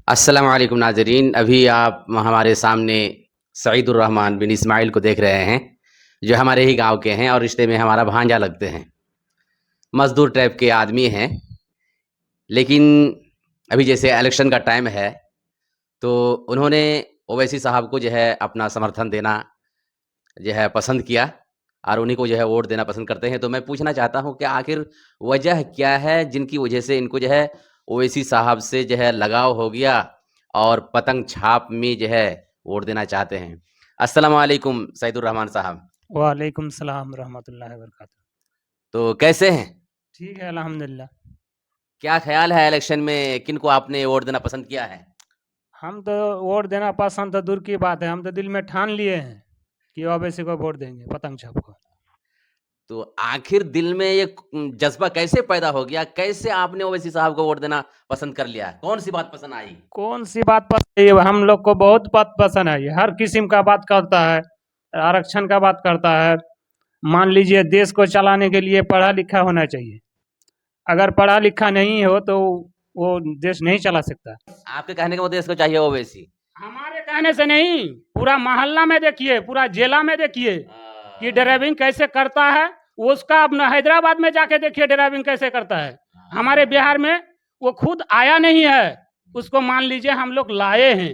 अस्सलामु अलैकुम नाज़रीन। अभी आप हमारे सामने सईदुर रहमान बिन इस्माइल को देख रहे हैं, जो हमारे ही गाँव के हैं और रिश्ते में हमारा भांजा लगते हैं। मज़दूर टाइप के आदमी हैं, लेकिन अभी जैसे इलेक्शन का टाइम है, तो उन्होंने ओवैसी साहब को जो है अपना समर्थन देना जो है पसंद किया और उन्हीं को जो है वोट देना पसंद करते हैं। तो मैं पूछना चाहता हूँ कि आखिर वजह क्या है जिनकी वजह से इनको जो है ओवैसी साहब से जो है लगाव हो गया और पतंग छाप में जो है वोट देना चाहते हैं। अस्सलाम वालेकुम सईदुर रहमान साहब। वालेकुम सलाम रहमतुल्लाहि व बरकातुहू। तो कैसे हैं? ठीक है अल्हम्दुलिल्लाह। क्या ख़्याल है इलेक्शन में किनको आपने वोट देना पसंद किया है? हम तो वोट देना पसंद तो दूर की बात है, हम तो दिल में ठान लिए हैं कि ओवैसी को वोट देंगे, पतंग छाप को। तो आखिर दिल में ये जज़्बा कैसे पैदा हो गया? कैसे आपने ओवैसी साहब को वोट देना पसंद कर लिया? कौन-सी बात पसंद आई? कौन-सी बात पसंद है? हम लोग को बहुत बात पसंद है, ये हर किस्म का बात करता है, आरक्षण का बात करता है। मान लीजिए देश को चलाने के लिए पढ़ा-लिखा होना चाहिए। अगर पढ़ा-लिखा नहीं हो तो वो देश नहीं चला सकता। आपके कहने का मतलब इसको चाहिए ओवैसी। हमारे कहने से नहीं, पूरा मोहल्ला में देखिए, पूरा जिला में देखिए कि ड्राइविंग कैसे करता है। उसका अपना हैदराबाद में जाके देखिए ड्राइविंग कैसे करता है। हमारे बिहार में वो खुद आया नहीं है, उसको मान लीजिए हम लोग लाए हैं।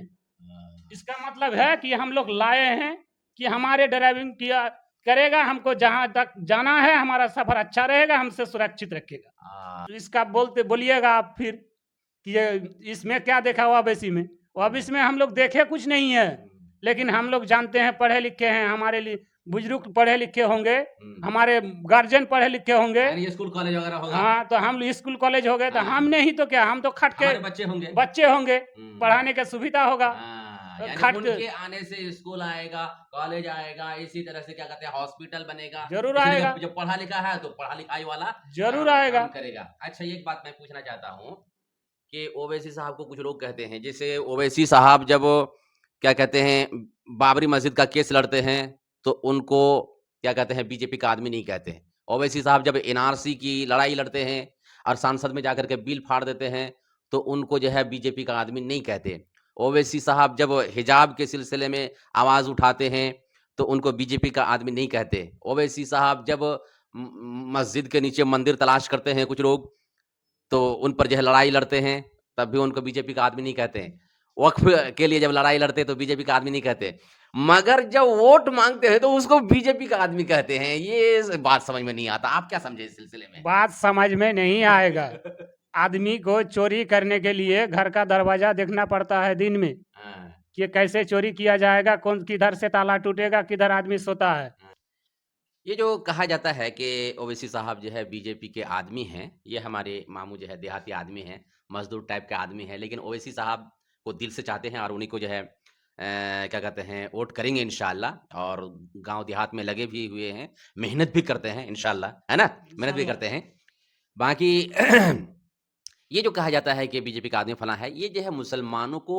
इसका मतलब है कि हम लोग लाए हैं कि हमारे ड्राइविंग किया करेगा, हमको जहां तक जाना है हमारा सफर अच्छा रहेगा, हमसे सुरक्षित रखेगा। तो इसका बोलते बोलिएगा आप फिर कि ये इसमें क्या देखा ओवैसी में? ओवैसी में हम लोग देखे कुछ नहीं है, लेकिन हम लोग जानते हैं, पढ़े लिखे हैं, हमारे लिए बुजुर्ग पढ़े लिखे होंगे, हमारे गार्जियन पढ़े लिखे होंगे। यानी स्कूल कॉलेज वगैरह होगा। हाँ, तो हम स्कूल कॉलेज हो गए तो हाँ। हम नहीं तो क्या, हम तो खट के हमारे बच्चे होंगे। बच्चे होंगे, पढ़ाने का सुविधा होगा। हाँ, तो यानी खट के उनके आने से स्कूल आएगा, कॉलेज आएगा, इसी तरह से क्या कहते हैं हॉस्पिटल बनेगा। जरूर इसलिए आएगा, जब पढ़ा लिखा है तो पढ़ा लिखाई वाला जरूर आएगा। काम करेगा। अच्छा एक बात मैं पूछना चाहता हूँ कि ओवैसी साहब को कुछ लोग कहते हैं, जैसे ओवैसी साहब जब क्या कहते हैं बाबरी मस्जिद का केस लड़ते हैं, तो उनको क्या कहते हैं बीजेपी का आदमी नहीं कहते। ओवैसी साहब जब एनआरसी की लड़ाई लड़ते हैं और संसद में जाकर के बिल फाड़ देते हैं, तो उनको जो है बीजेपी का आदमी नहीं कहते। ओवैसी साहब जब हिजाब के सिलसिले में आवाज़ उठाते हैं, तो उनको बीजेपी का आदमी नहीं कहते। ओवैसी साहब जब मस्जिद के नीचे मंदिर तलाश करते हैं कुछ लोग, तो उन पर जो है लड़ाई लड़ते हैं, तब भी उनको बीजेपी का आदमी नहीं कहते हैं। वक़्फ़ के लिए जब लड़ाई लड़ते हैं, तो बीजेपी का आदमी नहीं कहते। मगर जब वोट माँगते हैं, तो उसको बीजेपी का आदमी कहते हैं। ये बात समझ में नहीं आता। आप क्या समझे इस सिलसिले में? बात समझ में नहीं आएगा। आदमी को चोरी करने के लिए घर का दरवाजा देखना पड़ता है दिन में हाँ। कि कैसे चोरी किया जाएगा, कौन किधर से ताला टूटेगा, किधर आदमी सोता है। ये जो कहा जाता है कि ओवैसी साहब जो है बीजेपी के आदमी हैं, ये हमारे मामू जो है देहाती आदमी हैं, मज़दूर टाइप के आदमी हैं, लेकिन ओवैसी साहब को दिल से चाहते हैं और उन्हीं को जो है क्या कहते हैं वोट करेंगे इंशाअल्लाह और गाँव देहात में लगे भी हुए हैं, मेहनत भी करते हैं इंशाअल्लाह, है ना? मेहनत भी इंशाल्लाह। करते हैं। बाकी ये जो कहा जाता है कि बीजेपी का आदमी फलाँ है, ये जो है मुसलमानों को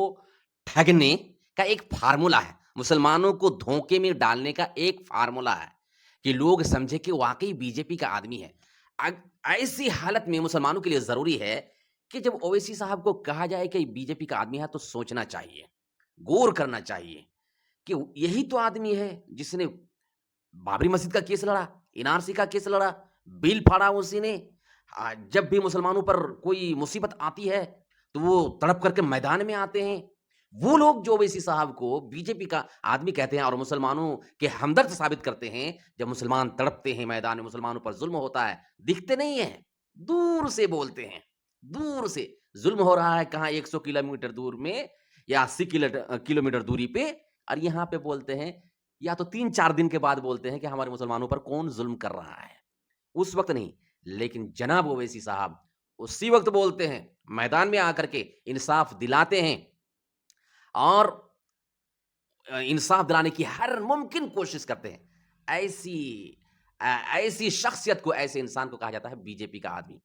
ठगने का एक फ़ॉर्मूला है। मुसलमानों को धोखे में डालने का एक फ़ॉर्मूला है, कि लोग समझे कि वाक़ई बीजेपी का आदमी है। अग ऐसी हालत में मुसलमानों के लिए ज़रूरी है कि जब ओवैसी साहब को कहा जाए कि बीजेपी का आदमी है, तो सोचना चाहिए, गौर करना चाहिए कि यही तो आदमी है जिसने बाबरी मस्जिद का केस लड़ा, एनआरसी का केस लड़ा, बिल फाड़ा उसी ने। जब भी मुसलमानों पर कोई मुसीबत आती है, तो वो तड़प करके मैदान में आते हैं। वो लोग जो ओवैसी साहब को बीजेपी का आदमी कहते हैं और मुसलमानों के हमदर्द साबित करते हैं, जब मुसलमान तड़पते हैं मैदान में, मुसलमानों पर ज़ुल्म होता है, दिखते नहीं हैं, दूर से बोलते हैं, दूर से। ज़ुल्म हो रहा है कहाँ 100 किलोमीटर दूर में या 80 किलोमीटर दूरी पे और यहाँ पे बोलते हैं या तो 3-4 दिन के बाद बोलते हैं कि हमारे मुसलमानों पर कौन ज़ुल्म कर रहा है। उस वक़्त नहीं, लेकिन जनाब ओवैसी साहब उसी वक़्त बोलते हैं, मैदान में आकर के इंसाफ़ दिलाते हैं और इंसाफ़ दिलाने की हर मुमकिन कोशिश करते हैं। ऐसी ऐसी शख्सियत को, ऐसे इंसान को कहा जाता है बीजेपी का आदमी।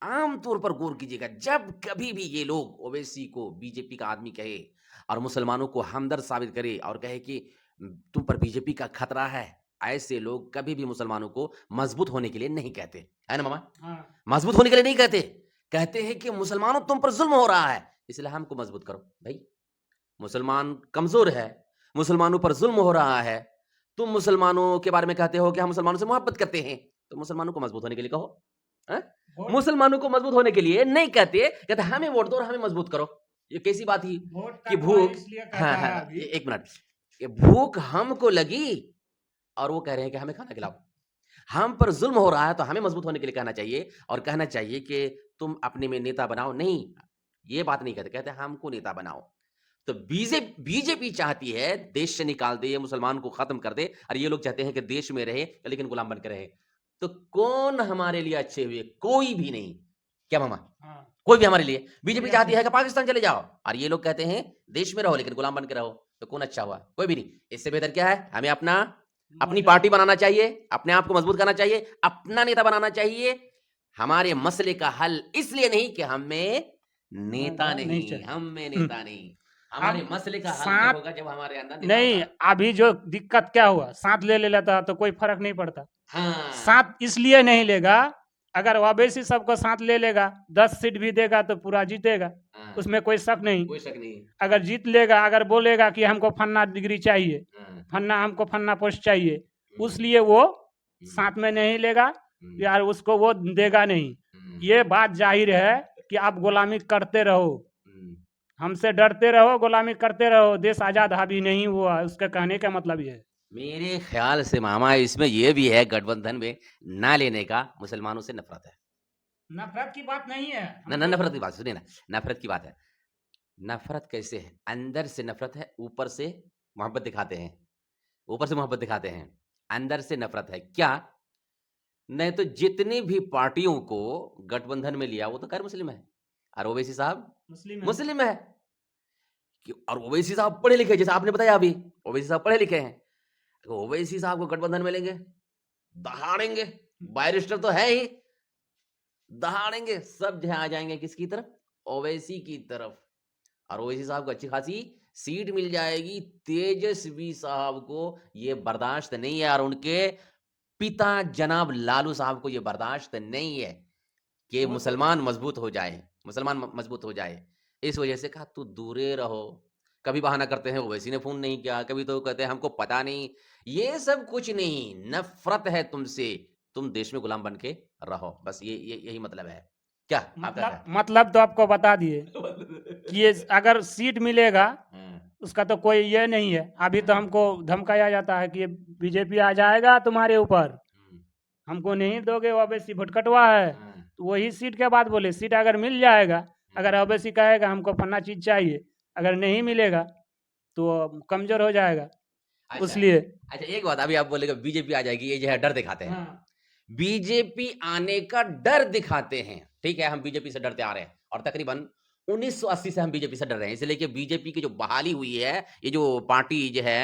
आम तौर पर गौर कीजिएगा, जब कभी भी ये लोग ओवैसी को बीजेपी का आदमी कहे और मुसलमानों को हमदर्द साबित करे और कहे कि तुम पर बीजेपी का खतरा है, ऐसे लोग कभी भी मुसलमानों को मजबूत होने के लिए नहीं कहते, है ना मामा? हाँ। मजबूत होने के लिए नहीं कहते, कहते हैं कि मुसलमानों तुम पर जुल्म हो रहा है, इसलिए हमको मजबूत करो। भाई मुसलमान कमजोर है, मुसलमानों पर जुल्म हो रहा है, तुम मुसलमानों के बारे में कहते हो कि हम मुसलमानों से मोहब्बत करते हैं, तो मुसलमानों को मजबूत होने के लिए कहो। हैं? वोट मुसलमानों को मजबूत होने के लिए नहीं कहते, कहते हमें वोट दो और हमें मजबूत करो। ये कैसी बात ही वोट का कि दुआ भूख, इसलिए हाँ कहता है हाँ अभी। एक मिनट, ये भूख हमको लगी और वो कह रहे हैं कि हमें खाना खिलाओ। हम पर जुल्म हो रहा है तो हमें मजबूत होने के लिए कहना चाहिए और कहना चाहिए कि तुम अपने में नेता बनाओ। नहीं, ये बात नहीं कहते, कहते हमको नेता बनाओ। तो बीजेपी चाहती है देश से निकाल दे, ये मुसलमान को खत्म कर दे, और ये लोग चाहते हैं कि देश में रहे लेकिन गुलाम बनकर रहे। तो कौन हमारे लिए अच्छे हुए? कोई भी नहीं। क्या मामा? हाँ, कोई भी हमारे लिए। बीजेपी कोई चाहती अच्छे है कि पाकिस्तान चले जाओ, और ये लोग कहते हैं देश में रहो लेकिन गुलाम बनकर रहो। तो कौन अच्छा हुआ? कोई भी नहीं। इससे बेहतर क्या है? हमें अपनी मजा पार्टी बनाना चाहिए, अपने आप को मजबूत करना चाहिए, अपना नेता बनाना चाहिए। हमारे मसले का हल इसलिए नहीं कि हमें नेता नहीं नहीं, चाहिए। हम में नेता नहीं। हमारे अब मसले का हल जब साथ होगा जब हमारे अंदर नेता नहीं, होगा। अभी जो दिक्कत क्या हुआ, साथ ले लेता तो कोई फर्क नहीं पड़ता। हाँ, साथ इसलिए नहीं लेगा, अगर ओवैसी सबको साथ ले लेगा, 10 सीट भी देगा तो पूरा जीतेगा, हाँ, उसमें कोई शक नहीं। कोई शक नहीं। अगर जीत लेगा, अगर बोलेगा कि हमको फन्ना डिग्री चाहिए, हाँ, फन्ना हमको फन्ना पोस्ट चाहिए, हम्म, उसलिए वो हम्म, साथ में नहीं लेगा, हम्म, यार उसको वो देगा नहीं। हम्म, ये बात जाहिर है कि आप गुलामी करते रहो, हम्म। हमसे डरते रहो, गुलामी करते रहो, देश आजाद अभी नहीं हुआ। उसका कहने का मतलब ये है। मेरे ख्याल से मामा इसमें यह भी है, गठबंधन में ना लेने का मुसलमानों से नफरत है। नफरत की बात नहीं है, ना ना, नफरत की बात सुनिए ना, नफरत की बात है। नफरत कैसे है? अंदर से नफरत है, ऊपर से मोहब्बत दिखाते हैं, ऊपर से मोहब्बत दिखाते हैं, अंदर से नफरत है। क्या? नहीं तो जितनी भी पार्टियों को गठबंधन में लिया वो तो गैर मुस्लिम है, और ओवैसी साहब मुस्लिम है। मुस्लिम है। और ओवैसी साहब पढ़े लिखे, जैसे आपने बताया अभी, ओवैसी साहब पढ़े लिखे हैं। तो ओवैसी साहब को गठबंधन में लेंगे, दहाड़ेंगे। बैरिस्टर तो है ही, दहाड़ेंगे। सब जो है आ जाएंगे किसकी तरफ? ओवैसी की तरफ। और ओवैसी साहब को अच्छी खासी सीट मिल जाएगी। तेजस्वी साहब को ये बर्दाश्त नहीं है, और उनके पिता जनाब लालू साहब को ये बर्दाश्त नहीं है कि वो तो मुसलमान मजबूत हो जाए, मुसलमान मजबूत हो जाए। इस वजह से कहा तू दूरे रहो। कभी बहाना करते हैं ओवैसी ने फोन नहीं किया, कभी तो कहते हैं हमको पता नहीं। ये सब कुछ नहीं, नफरत है तुमसे, तुम देश में गुलाम बन के रहो, बस यही मतलब है। क्या आपका मतलब तो आपको बता दिए कि ये अगर सीट मिलेगा क्या? उसका तो कोई ये नहीं है। अभी तो हमको धमकाया जाता है कि ये बीजेपी आ जाएगा तुम्हारे ऊपर, हमको नहीं दोगे, ओवैसी वोट कटवा है। तो वही सीट के बाद बोले सीट अगर मिल जाएगा, अगर ओवैसी कहेगा हमको फन्ना चीज चाहिए, अगर नहीं मिलेगा तो कमजोर हो जाएगा। अच्छा, इसलिए अच्छा एक बात, अभी आप बोलेगा बीजेपी आ जाएगी, ये जो है डर दिखाते हैं। हाँ, बीजेपी आने का डर दिखाते हैं, ठीक है, हम बीजेपी से डरते आ रहे हैं, और तकरीबन 1980 से हम बीजेपी से डर रहे हैं, इसलिए कि बीजेपी की जो बहाली हुई है, ये जो पार्टी जो है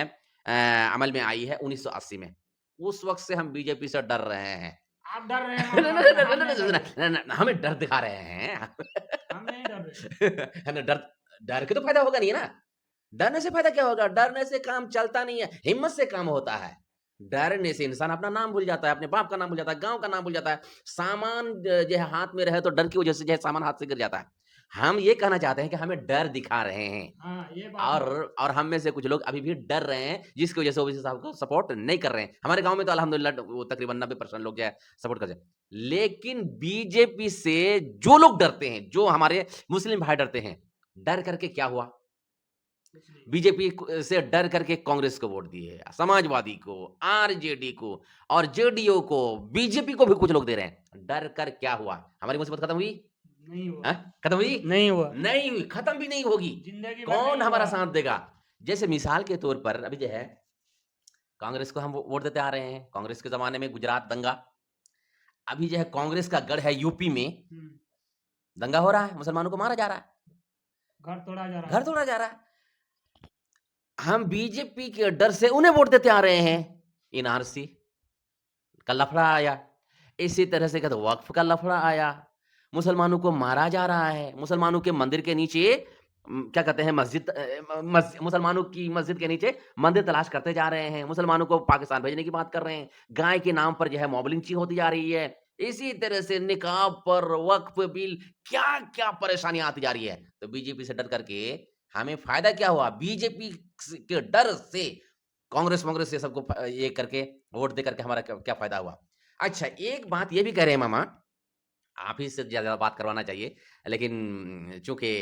अमल में आई है 1980 में, उस वक्त से हम बीजेपी से डर रहे हैं। आप डर रहे हैं, ना, ना, ना, ना, ना, ना, ना, ना, ना, ना, हमें डर दिखा रहे हैं। हम नहीं डर रहे। है ना, डर डर के तो फायदा होगा नहीं ना। डरने से फायदा क्या होगा? डरने से काम चलता नहीं है, हिम्मत से काम होता है। डरने से इंसान अपना नाम भूल जाता है, अपने बाप का नाम भूल जाता है, गांव का नाम भूल जाता है। सामान जो है हाथ में रहे तो डर की वजह से जो है सामान हाथ से गिर जाता है। हम ये कहना चाहते हैं कि हमें डर दिखा रहे हैं, हाँ, ये बात है। और हम में से कुछ लोग अभी भी डर रहे हैं, जिसकी वजह से ओवैसी साहब को सपोर्ट नहीं कर रहे हैं। हमारे गांव में तो अल्हम्दुलिल्लाह वो तकरीबन 90% लोग जो है सपोर्ट करते हैं, लेकिन बीजेपी से जो लोग डरते हैं, जो हमारे मुस्लिम भाई डरते हैं, डर करके क्या हुआ? बीजेपी से डर करके कांग्रेस को वोट दिए, समाजवादी को, आरजेडी को, और जेडीयू को, बीजेपी को भी कुछ लोग दे रहे हैं। डर कर क्या हुआ? हमारी मुसीबत खत्म हुई? नहीं हुआ, हाँ? खत्म हुई? नहीं हुआ, नहीं हुई, खत्म भी नहीं होगी। जिंदगी भर कौन नहीं हमारा हुआ। साथ देगा? जैसे मिसाल के तौर पर अभी जो है कांग्रेस को हम वोट देते आ रहे हैं, कांग्रेस के जमाने में गुजरात दंगा, अभी जो है कांग्रेस का गढ़ है यूपी में, दंगा हो रहा है, मुसलमानों को मारा जा रहा है, घर तोड़ा जा रहा घर है। तोड़ा जा रहा है। हम बीजेपी के डर से उन्हें वोट देते आ रहे हैं। एनआरसी का लफड़ा आया, इसी तरह से कहते वक्फ का लफड़ा आया, मुसलमानों को मारा जा रहा है, मुसलमानों के मंदिर के नीचे क्या कहते हैं मुसलमानों की मस्जिद के नीचे मंदिर तलाश करते जा रहे हैं, मुसलमानों को पाकिस्तान भेजने की बात कर रहे हैं, गाय के नाम पर जो है मॉब लिंचिंग होती जा रही है, इसी तरह से निकाह पर, वक्फ बिल, क्या-क्या परेशानियाँ आती जा रही है। तो बीजेपी से डर करके हमें फ़ायदा क्या हुआ? बीजेपी के डर से कांग्रेस-वांग्रेस से सबको ये करके वोट दे करके हमारा क्या क्या फ़ायदा हुआ? अच्छा, एक बात ये भी कह रहे हैं मामा, आप ही से ज़्यादा बात करवाना चाहिए, लेकिन चूँकि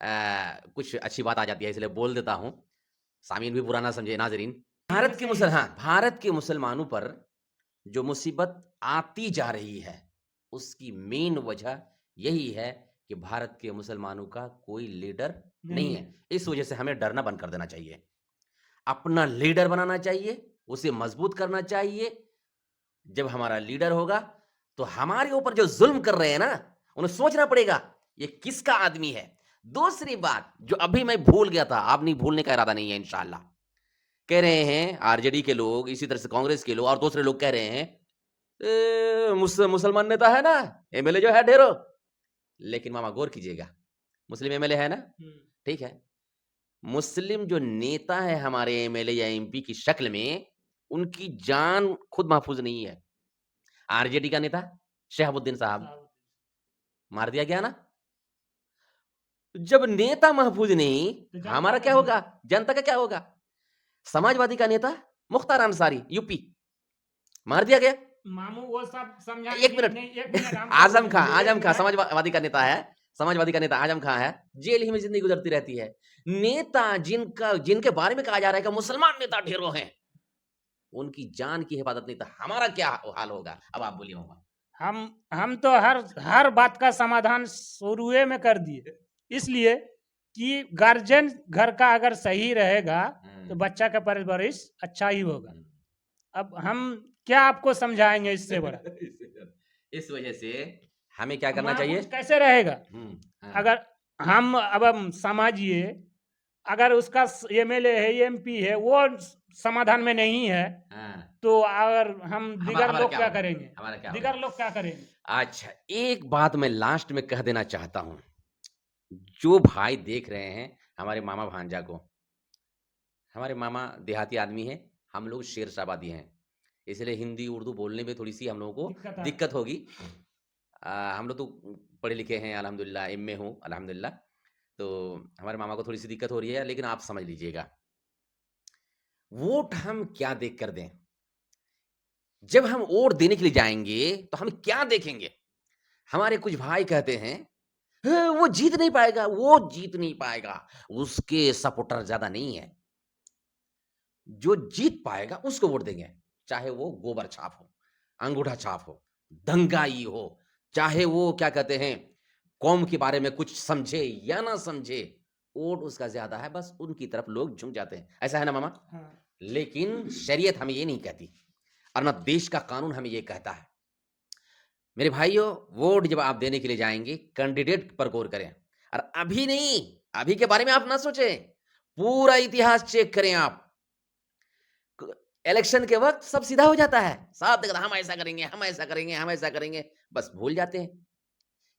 कुछ अच्छी बात आ जाती है इसलिए बोल देता हूँ। सामीन भी बुरा ना समझे नाज़रीन। भारत के मुसलमानों पर जो मुसीबत आती जा रही है, उसकी मेन वजह यही है कि भारत के मुसलमानों का कोई लीडर नहीं है। इस वजह से हमें डरना बंद कर देना चाहिए। अपना लीडर बनाना चाहिए, उसे मजबूत करना चाहिए। जब हमारा लीडर होगा, तो हमारे ऊपर जो ज़ुल्म कर रहे हैं ना, उन्हें सोचना पड़ेगा, ये किसका आदमी है? दूसरी बात, जो अभी मैं भूल गया था, अब नहीं भूलने का इरादा नहीं है इंशाअल्लाह। कह रहे हैं आरजेडी के लोग, इसी तरह से कांग्रेस के लोग और दूसरे लोग कह रहे हैं, मुसलमान नेता है ना, एमएलए जो है ढेरों। लेकिन मामा गौर कीजिएगा, मुस्लिम एमएलए है ना? ठीक है। मुस्लिम जो नेता है हमारे एमएलए या एमपी की शक्ल में, उनकी जान खुद महफूज नहीं है। आरजेडी का नेता शहाबुद्दीन साहब मार दिया गया ना? जब नेता महफूज नहीं, तो हमारा क्या होगा? जनता का क्या होगा? समाजवादी का नेता मुख्तार अंसारी यूपी मार दिया गया। मामू वो सब समझा एक मिनट आजम खां समाजवादी का नेता है, समाजवादी का नेता आजम खां है, जेल ही में जिंदगी गुजरती रहती है। नेता जिनके बारे में कहा जा रहा है कि मुसलमान नेता ढेरों हैं, उनकी जान की हिफाजत नहीं, तो हमारा क्या हाल होगा? अब आप बोलिए मामा। हम तो हर बात का समाधान शुरुए में कर दिए, इसलिए कि गार्जियन घर का अगर सही रहेगा तो बच्चा का परवरिश अच्छा ही होगा। अब हम क्या आपको समझाएंगे इससे बड़ा? इस वजह से हमें क्या करना महफूज चाहिए? कैसे रहेगा? हाँ। अगर हम समझिए, अगर उसका एमएलए है, एमपी है, वो समाधान में नहीं है, हाँ। तो अगर हम दिगर हमारा लोग क्या क्या होगा? करेंगे? हमारा क्या दिगर होगा? लोग क्या करेंगे? अच्छा, एक बात मैं लास्ट में कह देना चाहता हूँ। जो भाई देख रहे हैं हमारे मामा भांजा को, हमारे मामा देहाती आदमी हैं, हम लोग शेरशाबादी हैं, इसलिए हिंदी उर्दू बोलने में थोड़ी-सी हम लोगों को दिक्कत होगी। हम लोग तो पढ़े लिखे हैं अल्हम्दुलिल्लाह, एमए हूँ अल्हम्दुलिल्लाह, तो हमारे मामा को थोड़ी-सी दिक्कत हो रही है, लेकिन आप समझ लीजिएगा। वोट हम क्या देख कर दें? जब हम वोट देने के लिए जाएँगे, तो हम क्या देखेंगे? हमारे कुछ भाई कहते हैं, वो जीत नहीं पाएगा, वो जीत नहीं पाएगा, उसके सपोर्टर ज़्यादा नहीं है। जो जीत पाएगा उसको वोट देंगे, चाहे वो गोबर छाप हो, अंगूठा छाप हो, दंगाई हो, चाहे वो क्या कहते हैं, कौम के बारे में कुछ समझे या ना समझे, वोट उसका ज़्यादा है, बस उनकी तरफ लोग झुक जाते हैं। ऐसा है ना मामा? हाँ। लेकिन शरीयत हमें ये नहीं कहती और ना देश का कानून हमें ये कहता है। मेरे भाइयों, वोट जब आप देने के लिए जाएँगे, कैंडिडेट पर गौर करें और अभी नहीं, अभी के बारे में आप ना सोचें, पूरा इतिहास चेक करें आप। क इलेक्शन के वक़्त सब सीधा हो जाता है, साफ दिख रहा है, हम ऐसा करेंगे, हम ऐसा करेंगे, हम ऐसा करेंगे, बस भूल जाते हैं।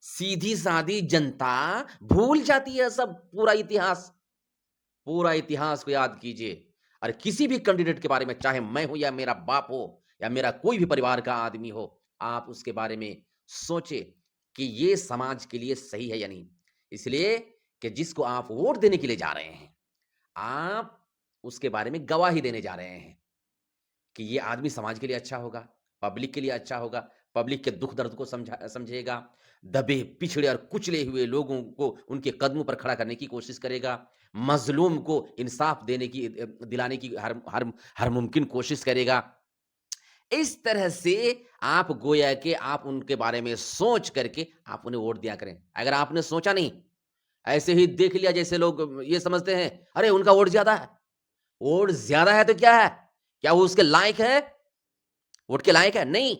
सीधी-सादी जनता भूल जाती है सब पूरा इतिहास। पूरा इतिहास को याद कीजिए और किसी भी कैंडिडेट के बारे में, चाहे मैं हूं या मेरा बाप हो या मेरा कोई भी परिवार का आदमी हो, आप उसके बारे में सोचे कि ये समाज के लिए सही है या नहीं। इसलिए कि जिसको आप वोट देने के लिए जा रहे हैं, आप उसके बारे में गवाही देने जा रहे हैं कि ये आदमी समाज के लिए अच्छा होगा, पब्लिक के लिए अच्छा होगा, पब्लिक के दुख दर्द को समझेगा, दबे, पिछड़े और कुचले हुए लोगों को उनके कदमों पर खड़ा करने की कोशिश करेगा, मज़लूम को इंसाफ देने की दिलाने की हर हर हर मुमकिन कोशिश करेगा। इस तरह से आप गोया कि आप उनके बारे में सोच करके आप उन्हें वोट दिया करें। अगर आपने सोचा नहीं, ऐसे ही देख लिया जैसे लोग ये समझते हैं, अरे उनका वोट ज़्यादा है। वोट ज़्यादा है तो क्या है? क्या वो उसके लायक है? वोट के लायक है? नहीं।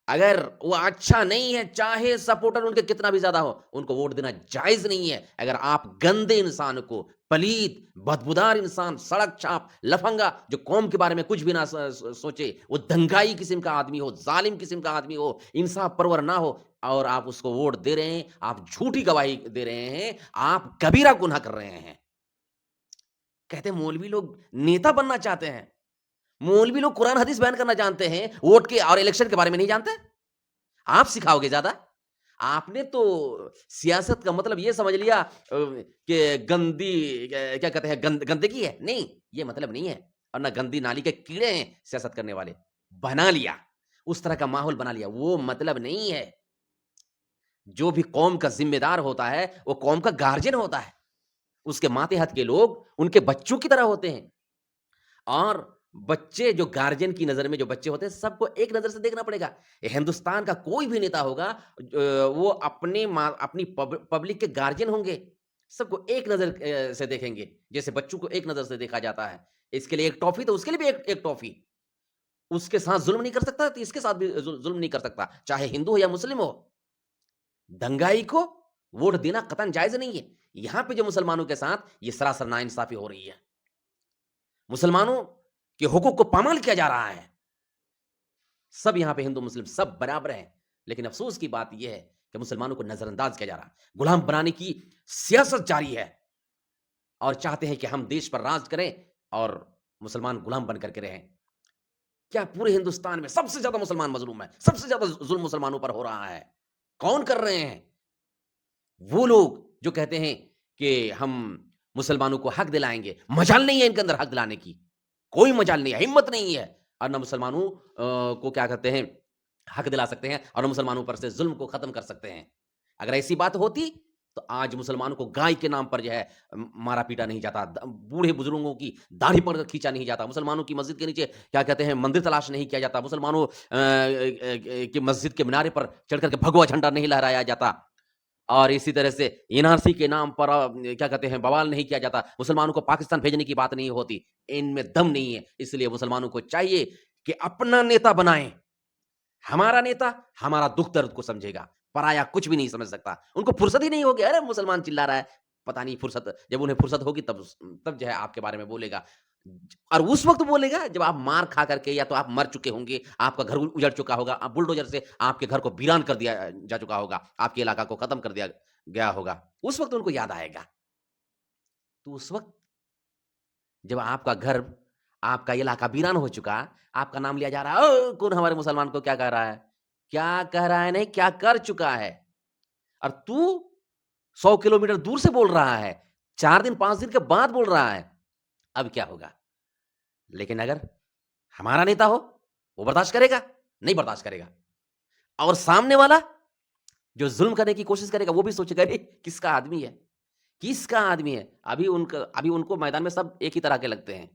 अगर वो अच्छा नहीं है, चाहे सपोर्टर उनके कितना भी ज़्यादा हो, उनको वोट देना जायज़ नहीं है। अगर आप गंदे इंसान को, पलीद, बदबूदार इंसान, सड़क छाप, लफंगा, जो कौम के बारे में कुछ भी ना सोचे, वो दंगाई किस्म का आदमी हो, ज़ालिम किस्म का आदमी हो, इंसाफ परवर ना हो और आप उसको वोट दे रहे हैं, आप झूठी गवाही दे रहे हैं, आप कबीरा गुनाह कर रहे हैं। कहते हैं मौलवी लोग नेता बनना चाहते हैं। मौलवी लोग कुरान हदीस बयान करना जानते हैं, वोट के और इलेक्शन के बारे में नहीं जानते? आप सिखाओगे ज्यादा? आपने तो सियासत का मतलब ये समझ लिया कि क्या कहते हैं गंदगी है। नहीं, ये मतलब नहीं है। और ना गंदी नाली के कीड़े हैं सियासत करने वाले। बना लिया, उस तरह का माहौल बना लिया, वो मतलब नहीं है। जो भी कौम का ज़िम्मेदार होता है, वो कौम का गार्जियन होता है। उसके मातहत के लोग उनके बच्चों की तरह होते हैं। और बच्चे जो गार्जियन की नज़र में जो बच्चे होते हैं, सबको एक नज़र से देखना पड़ेगा। ये हिंदुस्तान का कोई भी नेता होगा वो अपनी पब्लिक के गार्जियन होंगे। सबको एक नज़र से देखेंगे, जैसे बच्चों को एक नज़र से देखा जाता है। इसके लिए एक टॉफ़ी तो उसके लिए भी एक एक टॉफ़ी। उसके साथ ज़ुल्म नहीं कर सकता, तो इसके साथ भी ज़ुल्म नहीं कर सकता, चाहे हिंदू हो या मुस्लिम हो। दंगाई को वोट देना कतई जायज़ नहीं है। यहाँ पे जो मुसलमानों के साथ ये सरासर नाइंसाफ़ी हो रही है। मुसलमानों के हुकूक को पामाल किया जा रहा है। सब यहाँ पे हिंदू मुस्लिम सब बराबर हैं। लेकिन अफ़सोस की बात ये है कि मुसलमानों को नज़रअंदाज किया जा रहा है। गुलाम बनाने की सियासत जारी है और चाहते हैं कि हम देश पर राज करें और मुसलमान गुलाम बन करके रहें। क्या पूरे हिंदुस्तान में सबसे ज़्यादा मुसलमान मज़लूम है? सबसे ज़्यादा ज़ुल्म मुसलमानों पर हो रहा है। कौन कर रहे हैं? वो लोग जो कहते हैं कि हम मुसलमानों को हक दिलाएँगे। मजाल नहीं है इनके अंदर हक दिलाने की। कोई मजाल नहीं है, हिम्मत नहीं है और ना मुसलमानों को क्या कहते हैं, हक दिला सकते हैं और ना मुसलमानों पर से ज़ुल्म को ख़त्म कर सकते हैं। अगर ऐसी बात होती, तो आज मुसलमानों को गाय के नाम पर जो है मारा-पीटा नहीं जाता। बूढ़े-बुज़ुर्गों की दाढ़ी पर खींचा नहीं जाता। मुसलमानों की मस्जिद के नीचे क्या कहते हैं, मंदिर तलाश नहीं किया जाता। मुसलमानों की मस्जिद के मीनारे पर चढ़ कर के भगवा झंडा नहीं लहराया जाता। और इसी तरह से एनआरसी के नाम पर क्या कहते हैं बवाल नहीं किया जाता। मुसलमानों को पाकिस्तान भेजने की बात नहीं होती। इनमें दम नहीं है। इसलिए मुसलमानों को चाहिए कि अपना नेता बनाएँ। हमारा नेता हमारा दुःख दर्द को समझेगा। पराया कुछ भी नहीं समझ सकता। उनको फुर्सत ही नहीं होगी। अरे मुसलमान चिल्ला रहा है। पता नहीं फुर्सत जब उन्हें फुर्सत होगी तब जो है आपके बारे में बोलेगा। और उस वक़्त बोलेगा जब आप मार खा करके या तो आप मर चुके होंगे, आपका घर उजड़ चुका होगा, बुलडोज़र से आपके घर को वीरान कर दिया जा चुका होगा, आपके इलाका को ख़त्म कर दिया गया होगा। उस वक़्त उनको याद आएगा। तो उस वक़्त जब आपका घर, आपका इलाका वीरान हो चुका, आपका नाम लिया जा रहा है, कौन हमारे मुसलमान को क्या कह रहा है? क्या कह रहा है नहीं, क्या कर चुका है? और तू 100 किलोमीटर दूर से बोल रहा है, 4 दिन 5 दिन के बाद बोल रहा है। अब क्या होगा? लेकिन अगर हमारा नेता हो, वो बर्दाश्त करेगा? नहीं बर्दाश्त करेगा। और सामने वाला जो ज़ुल्म करने की कोशिश करेगा, वो भी सोचेगा अरे! किसका आदमी है? किसका आदमी है? अभी उनको मैदान में सब एक ही तरह के लगते हैं।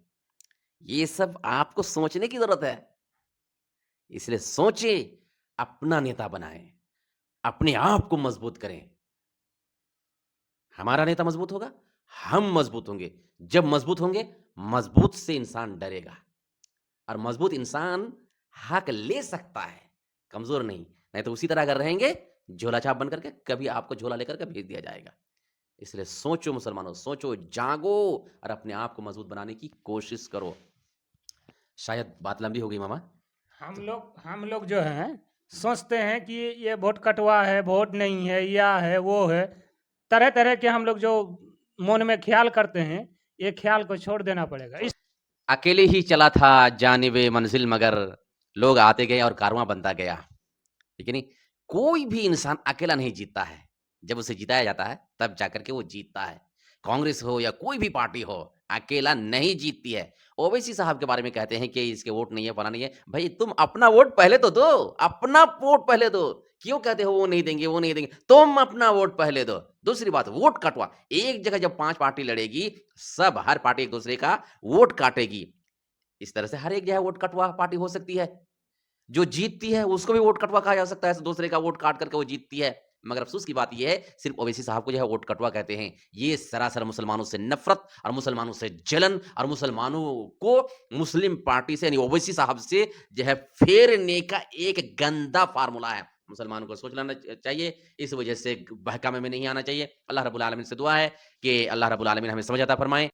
ये सब आपको सोचने की ज़रूरत है। इसलिए सोचें, अपना नेता बनाएँ, अपने आप को मज़बूत करें। हमारा नेता मज़बूत होगा, हम मज़बूत होंगे। जब मज़बूत होंगे, मज़बूत से इंसान डरेगा और मज़बूत इंसान हक ले सकता है, कमज़ोर नहीं। नहीं तो उसी तरह अगर रहेंगे, झोला-छाप बन करके कभी आपको झोला लेकर के भेज दिया जाएगा। इसलिए सोचो मुसलमानों, सोचो, जागो और अपने आप को मज़बूत बनाने की कोशिश करो। शायद बात लंबी हो गई मामा। हम लोग जो हैं सोचते हैं कि ये वोट कटवा है, वोट नहीं है, या है, वो है। तरह-तरह के हम लोग जो मन में ख़्याल करते हैं, ये ख़्याल को छोड़ देना पड़ेगा। अकेले ही चला था जानिबे मंज़िल मगर लोग आते गए और कारवां बनता गया। ठीक है नहीं? कोई भी इंसान अकेला नहीं जीतता है। जब उसे जिताया जाता है, तब जाकर के वो जीतता है। कांग्रेस हो या कोई भी पार्टी हो, अकेला नहीं जीतती है। ओवैसी साहब के बारे में कहते हैं कि इसके वोट नहीं है, फलाना नहीं है। भई तुम अपना वोट पहले तो दो, अपना वोट पहले दो। क्यों कहते हो वो नहीं देंगे, वो नहीं देंगे? तुम अपना वोट पहले दो। दूसरी बात वोट कटवा। एक जगह जब 5 पार्टी लड़ेगी, सब हर पार्टी एक-दूसरे का वोट काटेगी। इस तरह से हर एक जो है वोट कटवा पार्टी हो सकती है। जो जीतती है उसको भी वोट कटवा कहा जा सकता है, दूसरे का वोट काट करके वो जीतती है। मगर अफ़सोस की बात ये है, सिर्फ़ ओवैसी साहब को जो है वोट कटवा कहते हैं। ये सरासर मुसलमानों से नफ़रत और मुसलमानों से जलन और मुसलमानों को मुस्लिम पार्टी से यानी ओवैसी साहब से जो है फेरने का एक गंदा फ़ॉर्मूला है। मुसलमानों को सोच लेना चाहिए, इस वजह से बहकावे में नहीं आना चाहिए। अल्लाह रब्बुल आलमीन से दुआ है कि अल्लाह रब्बुल आलमीन हमें समझ अता फ़रमाएँ।